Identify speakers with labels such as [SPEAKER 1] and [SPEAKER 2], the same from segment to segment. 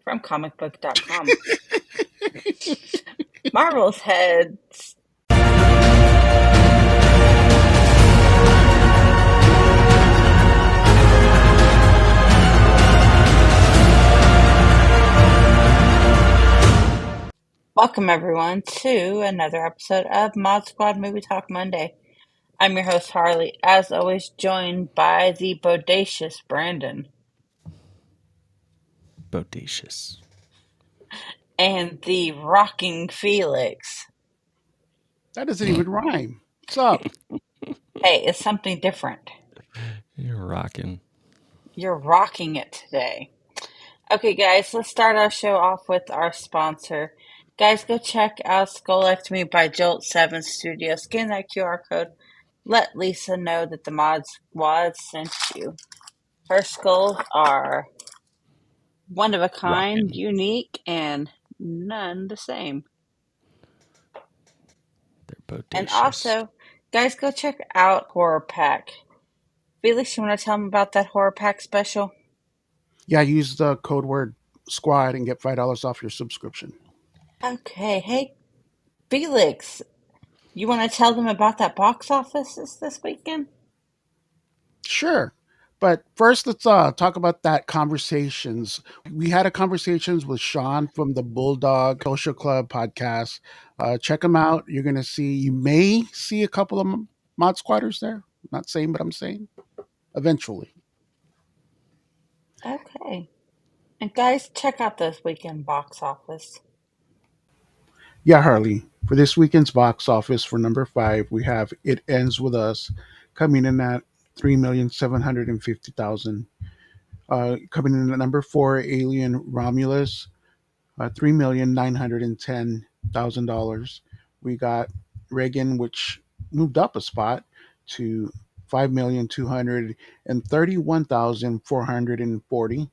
[SPEAKER 1] from comicbook.com. Marvel's heads. Welcome everyone to another episode of Mod Squad Movie Talk Monday. I'm your host Harley, as always joined by the bodacious Brandon
[SPEAKER 2] Bodacious.
[SPEAKER 1] and the rocking Felix.
[SPEAKER 3] That doesn't even rhyme. What's up?
[SPEAKER 1] Hey, it's something different.
[SPEAKER 2] You're rocking.
[SPEAKER 1] You're rocking it today. Okay, guys, let's start our show off with our sponsor. Guys, go check out Skullectomy by Jolt 7 Studio. Scan that QR code. Let Lisa know that the Mod Squad sent you. Her skulls are one of a kind,
[SPEAKER 2] Rocking.
[SPEAKER 1] unique, and none the same.
[SPEAKER 2] They're bodacious.
[SPEAKER 1] And also, guys, go check out Horror Pack. Felix, you want to tell them about that Horror Pack special?
[SPEAKER 3] Yeah, use the code word squad and get $5 off your subscription.
[SPEAKER 1] Okay, hey, Felix, you want to tell them about that box office this weekend?
[SPEAKER 3] Sure. But first, let's talk about that conversations. We had a conversations with Sean from the Bulldog Social Club podcast. Check them out. You're gonna see. You may see a couple of mod squatters there. Not saying, but I'm saying. Eventually.
[SPEAKER 1] Okay. And guys, check out this weekend box office.
[SPEAKER 3] Yeah, Harley. For this weekend's box office for number 5, we have It Ends With Us coming in at 3,750,000. Coming in at number 4, Alien Romulus, $3,910,000. We got Reagan, which moved up a spot to 5,231,440.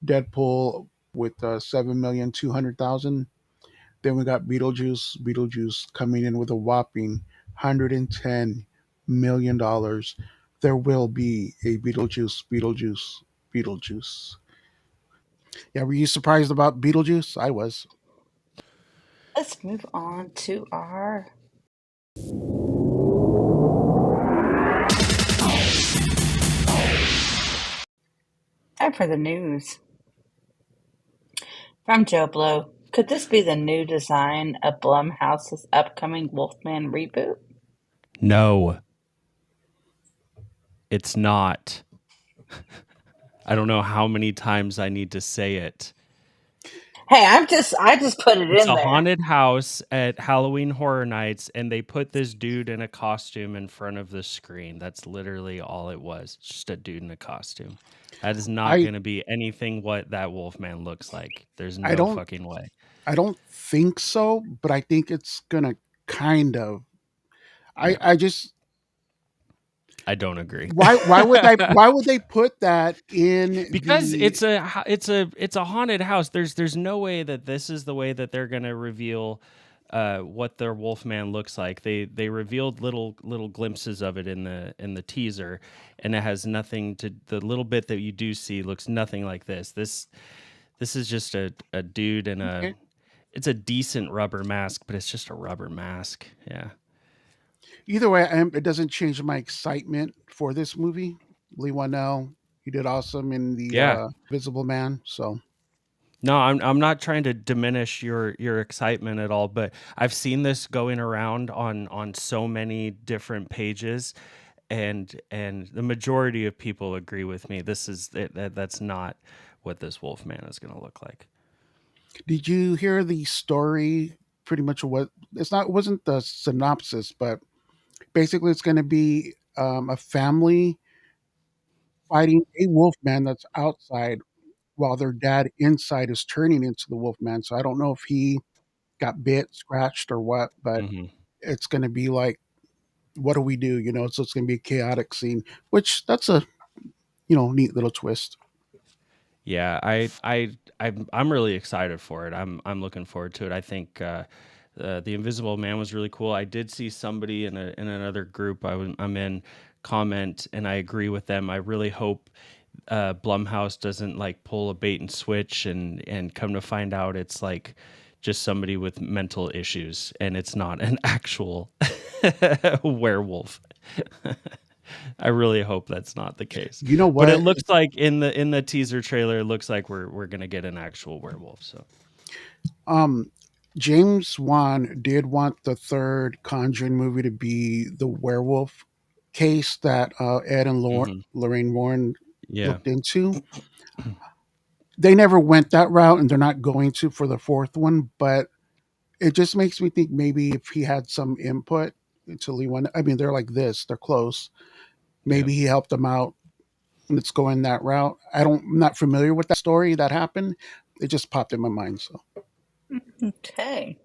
[SPEAKER 3] Deadpool with 7,200,000. Then we got Beetlejuice. Beetlejuice coming in with a whopping $110 million. There will be a Beetlejuice. Yeah, were you surprised about Beetlejuice? I was.
[SPEAKER 1] Let's move on to our time for the news. From Joe Blow. Could this be the new design of Blumhouse's upcoming Wolfman reboot?
[SPEAKER 2] No, it's not. I don't know how many times I need to say it.
[SPEAKER 1] Hey, I just put it
[SPEAKER 2] It's
[SPEAKER 1] in
[SPEAKER 2] a
[SPEAKER 1] there.
[SPEAKER 2] haunted house at Halloween Horror Nights, and they put this dude in a costume in front of the screen. That's literally all it was. Just a dude in a costume. That is not
[SPEAKER 3] I
[SPEAKER 2] going to be anything what that Wolfman looks like. There's
[SPEAKER 3] I
[SPEAKER 2] no
[SPEAKER 3] don't
[SPEAKER 2] fucking way.
[SPEAKER 3] I don't think so, but I think it's gonna kind of.
[SPEAKER 2] No,
[SPEAKER 3] I just
[SPEAKER 2] I don't agree.
[SPEAKER 3] why would they put that in
[SPEAKER 2] Because
[SPEAKER 3] the
[SPEAKER 2] it's a haunted house. There's no way that this is the way that they're gonna reveal what their Wolfman looks like. They revealed little glimpses of it in the teaser, and it has nothing to the little bit that you do see looks nothing like this. This is just a dude in a
[SPEAKER 3] okay.
[SPEAKER 2] it's a decent rubber mask, but it's just a rubber mask. Yeah.
[SPEAKER 3] Either way, it doesn't change my excitement for this movie. Lee Wanell, he did awesome in the
[SPEAKER 2] Yeah.
[SPEAKER 3] Visible Man. So
[SPEAKER 2] No, I'm not trying to diminish your excitement at all, but I've seen this going around on so many different pages, and the majority of people agree with me. This is that's not what this Wolfman is going to look like.
[SPEAKER 3] did you hear the story? Pretty much what it's not. It wasn't the synopsis, but basically, it's going to be a family fighting a wolf man that's outside while their dad inside is turning into the wolf man. So I don't know if he got bit, scratched, or what, but
[SPEAKER 2] Hmm.
[SPEAKER 3] it's going to be like, what do we do? So it's going to be a chaotic scene, which that's a neat little twist.
[SPEAKER 2] Yeah, I'm really excited for it. I'm looking forward to it. I think the Invisible Man was really cool. I did see somebody in another group I'm in comment, and I agree with them. I really hope Blumhouse doesn't like pull a bait and switch, and come to find out it's like just somebody with mental issues, and it's not an actual werewolf. I really hope that's not the case.
[SPEAKER 3] You know
[SPEAKER 2] But it
[SPEAKER 3] what?
[SPEAKER 2] looks like in the teaser trailer, it looks like we're gonna get an actual werewolf. So
[SPEAKER 3] Um, James Wan did want the third Conjuring movie to be the werewolf case that Ed and
[SPEAKER 2] mhm.
[SPEAKER 3] Lorraine Warren
[SPEAKER 2] Yeah,
[SPEAKER 3] looked into. They never went that route, and they're not going to for the fourth one. But it just makes me think maybe if he had some input into Lee Wan, I mean, they're like this, they're close.
[SPEAKER 2] yeah.
[SPEAKER 3] Maybe he helped them out, and it's going that route. I'm not familiar with that story that happened. It just popped in my mind. So
[SPEAKER 1] Okay.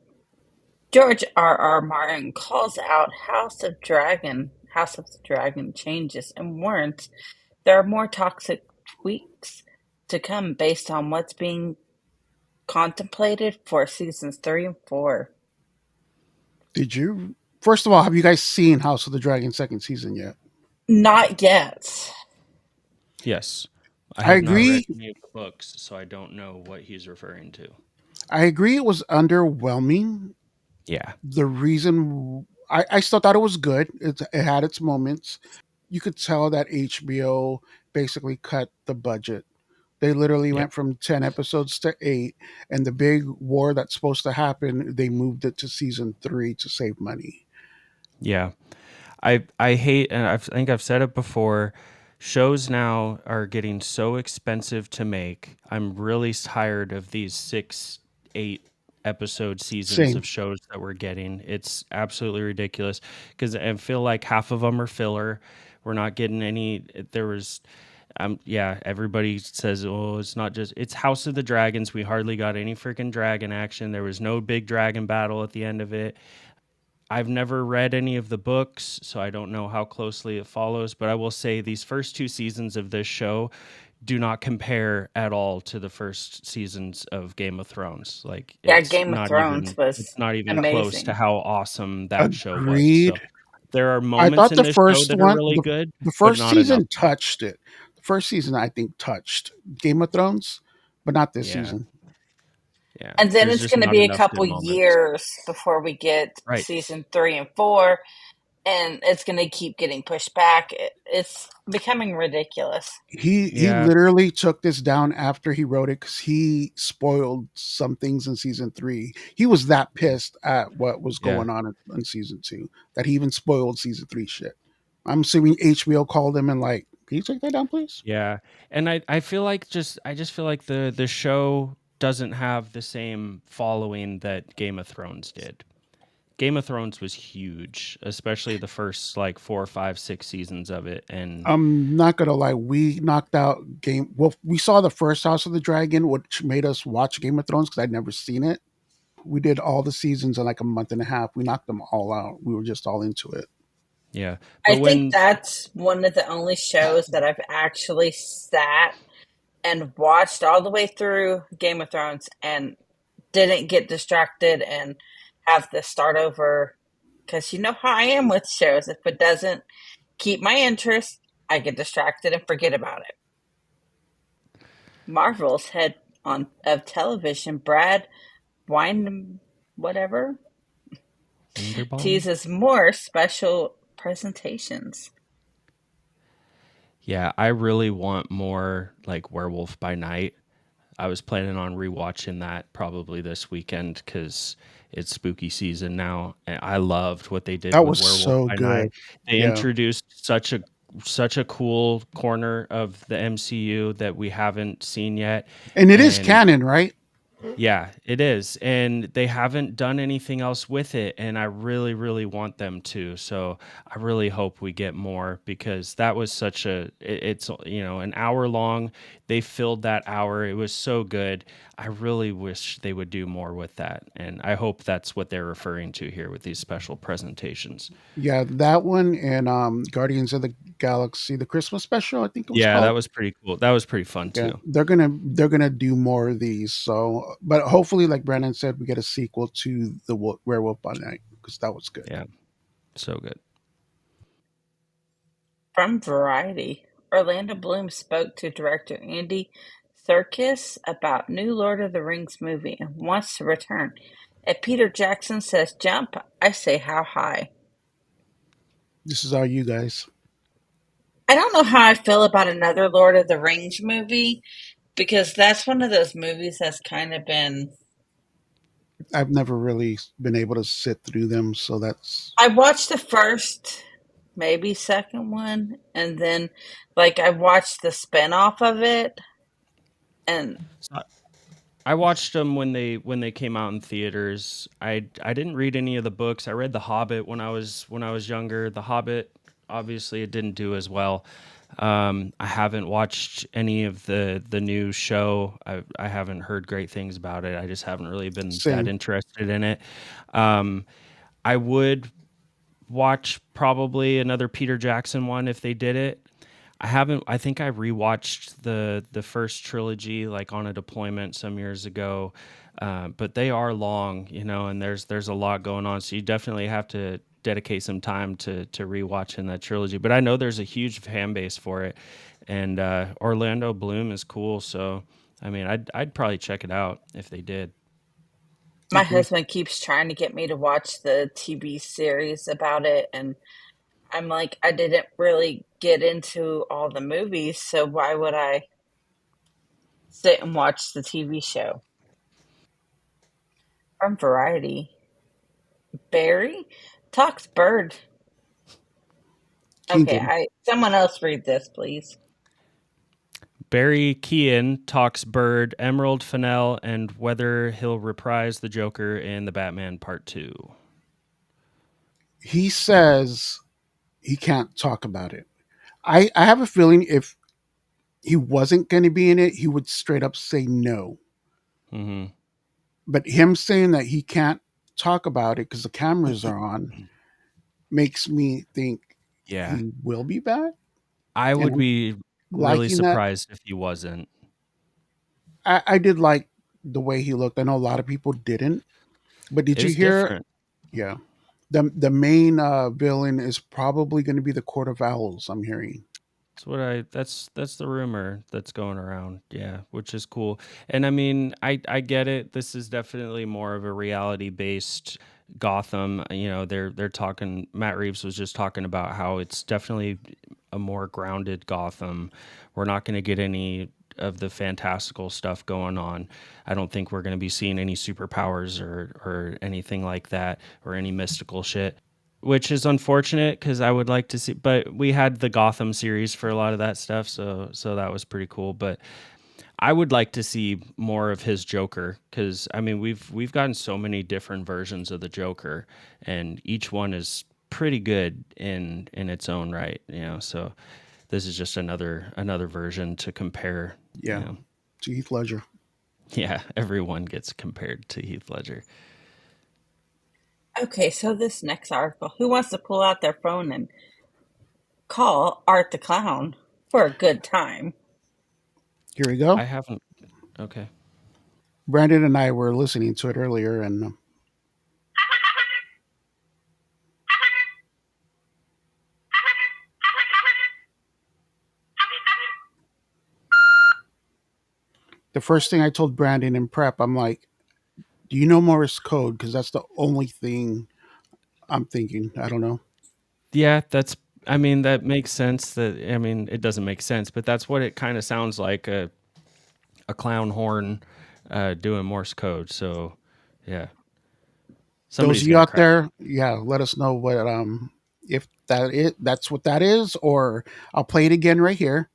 [SPEAKER 1] George R. R. Martin calls out House of the Dragon changes and warns there are more toxic tweaks to come based on what's being contemplated for seasons 3 and 4.
[SPEAKER 3] did you? First of all, have you guys seen House of the Dragon second season yet?
[SPEAKER 1] Not yet.
[SPEAKER 2] Yes. I
[SPEAKER 3] I
[SPEAKER 2] have not read
[SPEAKER 3] agree.
[SPEAKER 2] any of the books, so I don't know what he's referring to.
[SPEAKER 3] I agree. It was underwhelming.
[SPEAKER 2] Yeah.
[SPEAKER 3] The reason I still thought it was good. It had its moments. You could tell that HBO basically cut the budget. They literally
[SPEAKER 2] Yeah.
[SPEAKER 3] went from 10 episodes to 8, and the big war that's supposed to happen, they moved it to season 3 to save money.
[SPEAKER 2] Yeah. I hate, and I think I've said it before, shows now are getting so expensive to make. I'm really tired of these 6, 8 episode seasons
[SPEAKER 3] Same.
[SPEAKER 2] of shows that we're getting. It's absolutely ridiculous because I feel like half of them are filler. We're not getting any. There was, yeah, everybody says, oh, it's not just, it's House of the Dragons. We hardly got any freaking dragon action. There was no big dragon battle at the end of it. I've never read any of the books, so I don't know how closely it follows, but I will say these first 2 seasons of this show do not compare at all to the first seasons of Game of Thrones. Like
[SPEAKER 1] Yeah, Game of Thrones
[SPEAKER 2] it's
[SPEAKER 1] was
[SPEAKER 2] not even close to
[SPEAKER 1] amazing.
[SPEAKER 2] how awesome that show was.
[SPEAKER 3] Agreed.
[SPEAKER 2] So there are
[SPEAKER 3] I
[SPEAKER 2] moments
[SPEAKER 3] thought
[SPEAKER 2] in
[SPEAKER 3] the
[SPEAKER 2] this show
[SPEAKER 3] first
[SPEAKER 2] that are
[SPEAKER 3] one,
[SPEAKER 2] really good,
[SPEAKER 3] the
[SPEAKER 2] but
[SPEAKER 3] first
[SPEAKER 2] not enough.
[SPEAKER 3] season touched it. The first season, I think, touched Game of Thrones, but not this
[SPEAKER 2] Yeah.
[SPEAKER 3] season.
[SPEAKER 2] Yeah.
[SPEAKER 1] And then
[SPEAKER 2] There's
[SPEAKER 1] it's
[SPEAKER 2] just
[SPEAKER 1] going to
[SPEAKER 2] not
[SPEAKER 1] be a
[SPEAKER 2] enough good
[SPEAKER 1] couple
[SPEAKER 2] moments.
[SPEAKER 1] years before we get
[SPEAKER 2] Right.
[SPEAKER 1] season 3 and 4, and it's going to keep getting pushed back. It's becoming ridiculous.
[SPEAKER 3] He
[SPEAKER 2] Yeah.
[SPEAKER 3] literally took this down after he wrote it because he spoiled some things in season 3. He was that pissed at what was
[SPEAKER 2] Yeah.
[SPEAKER 3] going on in season 2 that he even spoiled season 3 shit. I'm assuming HBO called him and like, can you take that down, please?
[SPEAKER 2] Yeah. And I feel like I just feel like the show doesn't have the same following that Game of Thrones did. Game of Thrones was huge, especially the first like 4, 5, 6 seasons of it. And
[SPEAKER 3] I'm not gonna lie, we knocked out Game. Well, we saw the first House of the Dragon, which made us watch Game of Thrones because I'd never seen it. We did all the seasons in like a month and a half. We knocked them all out. We were just all into it.
[SPEAKER 2] yeah.
[SPEAKER 1] I
[SPEAKER 2] But
[SPEAKER 1] think
[SPEAKER 2] when
[SPEAKER 1] that's one of the only shows that I've actually sat and watched all the way through Game of Thrones and didn't get distracted and have to start over. Because you know how I am with shows. If it doesn't keep my interest, I get distracted and forget about it. Marvel's head on of television, Brad Wine, whatever,
[SPEAKER 2] Wunderbaum?
[SPEAKER 1] teases more special presentations.
[SPEAKER 2] Yeah, I really want more like Werewolf by Night. I was planning on rewatching that probably this weekend because it's spooky season now. And I loved what they did
[SPEAKER 3] That
[SPEAKER 2] with
[SPEAKER 3] was
[SPEAKER 2] Werewolf
[SPEAKER 3] so
[SPEAKER 2] by Night.
[SPEAKER 3] good.
[SPEAKER 2] They
[SPEAKER 3] Yeah,
[SPEAKER 2] introduced such a cool corner of the MCU that we haven't seen yet.
[SPEAKER 3] and it is
[SPEAKER 2] And
[SPEAKER 3] canon, right?
[SPEAKER 2] yeah, it is. And they haven't done anything else with it. And I really, really want them to. So I really hope we get more because that was such it's, an hour long. They filled that hour. It was so good. I really wish they would do more with that. And I hope that's what they're referring to here with these special presentations.
[SPEAKER 3] Yeah, that one and Guardians of the Galaxy, the Christmas special, I think it was
[SPEAKER 2] Yeah, that
[SPEAKER 3] called.
[SPEAKER 2] was pretty cool. That was pretty fun
[SPEAKER 3] Yeah,
[SPEAKER 2] too.
[SPEAKER 3] they're gonna do more of these. So, but hopefully, like Brandon said, we get a sequel to the Werewolf by Night because that was good.
[SPEAKER 2] Yeah, so good.
[SPEAKER 1] From Variety. Orlando Bloom spoke to director Andy Serkis about new Lord of the Rings movie and wants to return. If Peter Jackson says jump, I say how high.
[SPEAKER 3] This is all you guys.
[SPEAKER 1] I don't know how I feel about another Lord of the Rings movie because that's one of those movies that's kind of been.
[SPEAKER 3] I've never really been able to sit through them, so that's
[SPEAKER 1] I watched the first, maybe second one, and then like I watched the spin-off of it, and
[SPEAKER 2] So I watched them when they came out in theaters. I didn't read any of the books. I read The Hobbit when I was younger. The Hobbit, obviously, it didn't do as well. I haven't watched any of the new show. I haven't heard great things about it. I just haven't really been that
[SPEAKER 3] same.
[SPEAKER 2] interested in it. Um, I would watch probably another Peter Jackson one if they did it. I haven't. I think I rewatched the first trilogy like on a deployment some years ago, but they are long, you know, and there's a lot going on. So you definitely have to dedicate some time to rewatching that trilogy. But I know there's a huge fan base for it, and Orlando Bloom is cool. So I mean, I'd probably check it out if they did.
[SPEAKER 1] my
[SPEAKER 3] Agree.
[SPEAKER 1] husband keeps trying to get me to watch the TV series about it, and I'm like, I didn't really get into all the movies, so why would I sit and watch the TV show? From Variety, Barry talks bird. Okay,
[SPEAKER 3] Keegan.
[SPEAKER 1] I someone else read this, please.
[SPEAKER 2] Barry Keoghan talks Bird, Emerald Fennell, and whether he'll reprise the Joker in the Batman Part 2.
[SPEAKER 3] He says he can't talk about it. I have a feeling if he wasn't going to be in it, he would straight up say no.
[SPEAKER 2] Hmm.
[SPEAKER 3] But him saying that he can't talk about it because the cameras are on makes me think
[SPEAKER 2] Yeah.
[SPEAKER 3] he will be back.
[SPEAKER 2] I
[SPEAKER 3] And
[SPEAKER 2] would
[SPEAKER 3] I'm
[SPEAKER 2] be really
[SPEAKER 3] liking that.
[SPEAKER 2] surprised if he wasn't.
[SPEAKER 3] I did like the way he looked. I know a lot of people didn't, but did
[SPEAKER 2] It
[SPEAKER 3] you
[SPEAKER 2] was
[SPEAKER 3] hear?
[SPEAKER 2] different.
[SPEAKER 3] Yeah, the main villain is probably going to be the Court of Owls. I'm hearing.
[SPEAKER 2] That's the rumor that's going around. Yeah, which is cool. And I mean, I get it. This is definitely more of a reality based Gotham. You know, they're talking Matt Reeves was just talking about how it's definitely a more grounded Gotham. We're not going to get any of the fantastical stuff going on. I don't think we're going to be seeing any superpowers or anything like that or any mystical shit, which is unfortunate because I would like to see. But we had the Gotham series for a lot of that stuff, so that was pretty cool. But I would like to see more of his Joker because I mean we've gotten so many different versions of the Joker, and each one is pretty good in its own right. You know, so this is just another version to compare. You
[SPEAKER 3] Yeah,
[SPEAKER 2] know,
[SPEAKER 3] to Heath Ledger.
[SPEAKER 2] yeah, everyone gets compared to Heath Ledger.
[SPEAKER 1] Okay, so this next article, who wants to pull out their phone and call Art the Clown for a good time?
[SPEAKER 3] Here we go.
[SPEAKER 2] I haven't. Okay.
[SPEAKER 3] Brandon and I were listening to it earlier, and the first thing I told Brandon in prep, I'm like, "Do you know Morse code?" Because that's the only thing I'm thinking. I don't know.
[SPEAKER 2] Yeah, that's I mean, that makes sense that I mean, it doesn't make sense, but that's what it kind of sounds like a clown horn doing Morse code. So, yeah,
[SPEAKER 3] Those
[SPEAKER 2] somebody's
[SPEAKER 3] of you
[SPEAKER 2] going to
[SPEAKER 3] out
[SPEAKER 2] crack.
[SPEAKER 3] there, yeah, let us know what if that's what that is, or I'll play it again right here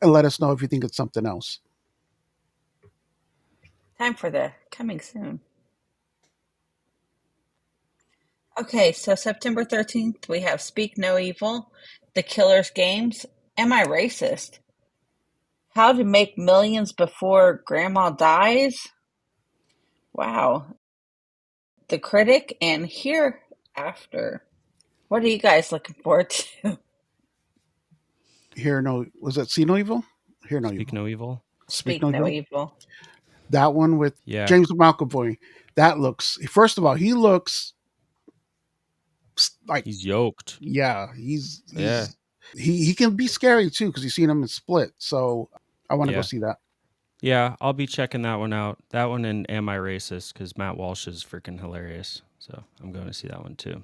[SPEAKER 3] and let us know if you think it's something else.
[SPEAKER 1] Time for the coming soon. Okay, so September 13th, we have Speak No Evil, The Killer's Games, Am I Racist? How to Make Millions Before Grandma Dies? Wow. The Critic and Hereafter. What are you guys looking forward to?
[SPEAKER 3] Here, no, was it See No Evil? Here, no
[SPEAKER 2] Speak
[SPEAKER 3] evil.
[SPEAKER 2] no evil.
[SPEAKER 3] Speak
[SPEAKER 1] Speak
[SPEAKER 3] No
[SPEAKER 1] No
[SPEAKER 3] Evil.
[SPEAKER 1] Evil.
[SPEAKER 3] That one with
[SPEAKER 2] Yeah,
[SPEAKER 3] James McAvoy. That looks. First of all, he looks like,
[SPEAKER 2] he's yoked.
[SPEAKER 3] yeah,
[SPEAKER 2] Yeah,
[SPEAKER 3] he can be scary too because you've seen him in Split. So I want to go
[SPEAKER 2] yeah,
[SPEAKER 3] see that.
[SPEAKER 2] yeah. I'll be checking that one out. That one and Am I Racist? Because Matt Walsh is freaking hilarious. So I'm going to see that one too.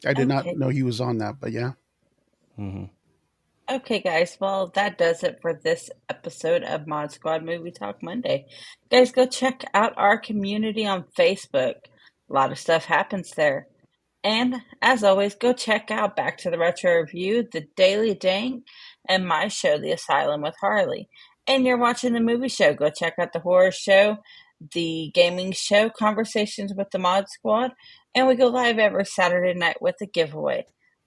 [SPEAKER 3] I did not
[SPEAKER 1] Okay.
[SPEAKER 3] know he was on that, but yeah.
[SPEAKER 2] Hmm.
[SPEAKER 1] Okay, guys. Well, that does it for this episode of Mod Squad Movie Talk Monday. Guys, go check out our community on Facebook. A lot of stuff happens there. And as always, go check out Back to the Retro Review, the Daily Dank, and my show, The Asylum with Harley. And you're watching the movie show, go check out the horror show, the gaming show, Conversations with the Mod Squad, and we go live every Saturday night with a giveaway.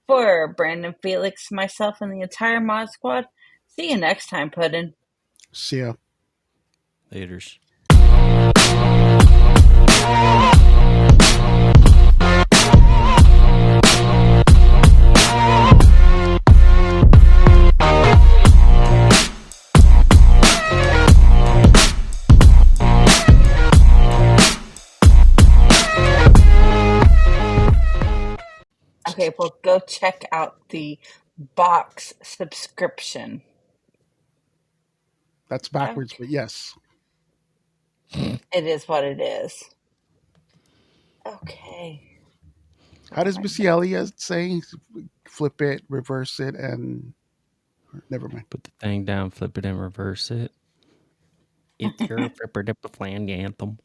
[SPEAKER 1] For Brandon, Felix, myself, and the entire Mod Squad, see you next time, Puddin'.
[SPEAKER 3] See ya.
[SPEAKER 2] Laters.
[SPEAKER 1] Okay, well, go check out the box subscription.
[SPEAKER 3] That's backwards,
[SPEAKER 1] Okay.
[SPEAKER 3] but yes.
[SPEAKER 1] It is what it is. Okay.
[SPEAKER 3] How
[SPEAKER 1] Where am
[SPEAKER 3] does
[SPEAKER 1] I
[SPEAKER 3] Missy Elliott say? Flip it, reverse it, and never mind.
[SPEAKER 2] Put the thing down, flip it, and reverse it. It's your flipper dipper flan anthem.